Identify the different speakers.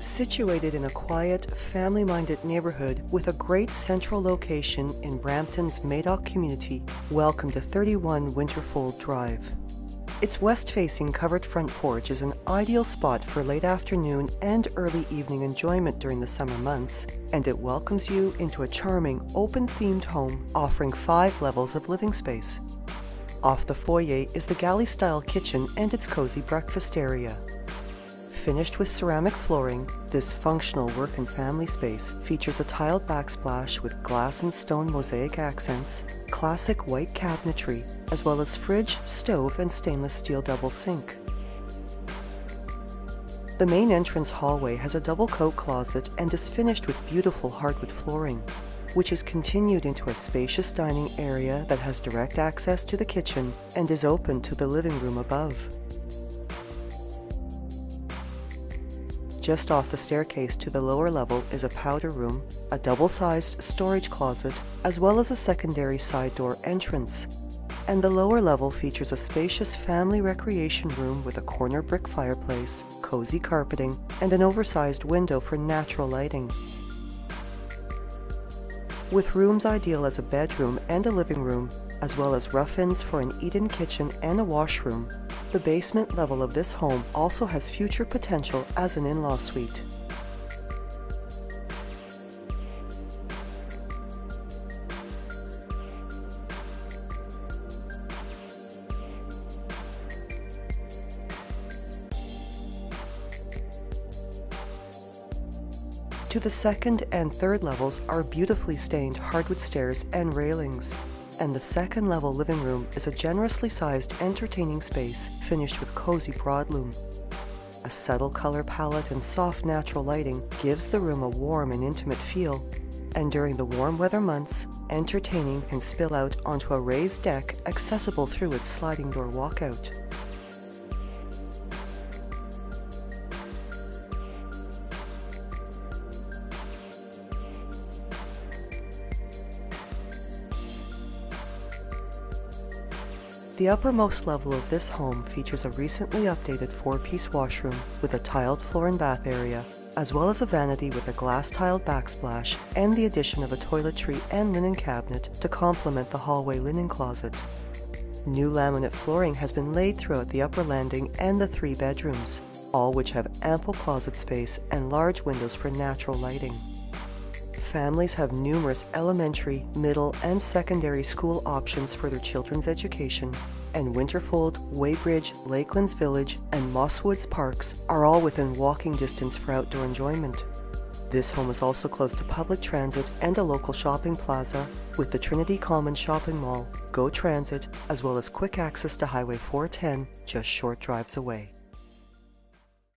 Speaker 1: Situated in a quiet, family-minded neighborhood with a great central location in Brampton's Madoc community, welcome to 31 Winterfold Drive. Its west-facing covered front porch is an ideal spot for late afternoon and early evening enjoyment during the summer months, and it welcomes you into a charming, open-themed home offering 5 levels of living space. Off the foyer is the galley-style kitchen and its cozy breakfast area. Finished with ceramic flooring, this functional work and family space features a tiled backsplash with glass and stone mosaic accents, classic white cabinetry, as well as fridge, stove, and stainless steel double sink. The main entrance hallway has a double coat closet and is finished with beautiful hardwood flooring, which is continued into a spacious dining area that has direct access to the kitchen and is open to the living room above. Just off the staircase to the lower level is a powder room, a double-sized storage closet, as well as a secondary side door entrance. And the lower level features a spacious family recreation room with a corner brick fireplace, cozy carpeting, and an oversized window for natural lighting. With rooms ideal as a bedroom and a living room, as well as rough-ins for an eat-in kitchen and a washroom, the basement level of this home also has future potential as an in-law suite. To the second and third levels are beautifully stained hardwood stairs and railings, and the second level living room is a generously sized entertaining space finished with cozy broadloom. A subtle color palette and soft natural lighting gives the room a warm and intimate feel, and during the warm weather months, entertaining can spill out onto a raised deck accessible through its sliding door walkout. The uppermost level of this home features a recently updated 4-piece washroom with a tiled floor and bath area, as well as a vanity with a glass-tiled backsplash and the addition of a toiletry and linen cabinet to complement the hallway linen closet. New laminate flooring has been laid throughout the upper landing and the 3 bedrooms, all which have ample closet space and large windows for natural lighting. Families have numerous elementary, middle, and secondary school options for their children's education, and Winterfold, Weybridge, Lakelands Village, and Mosswoods Parks are all within walking distance for outdoor enjoyment. This home is also close to public transit and a local shopping plaza, with the Trinity Commons Shopping Mall, GO Transit, as well as quick access to Highway 410 just short drives away.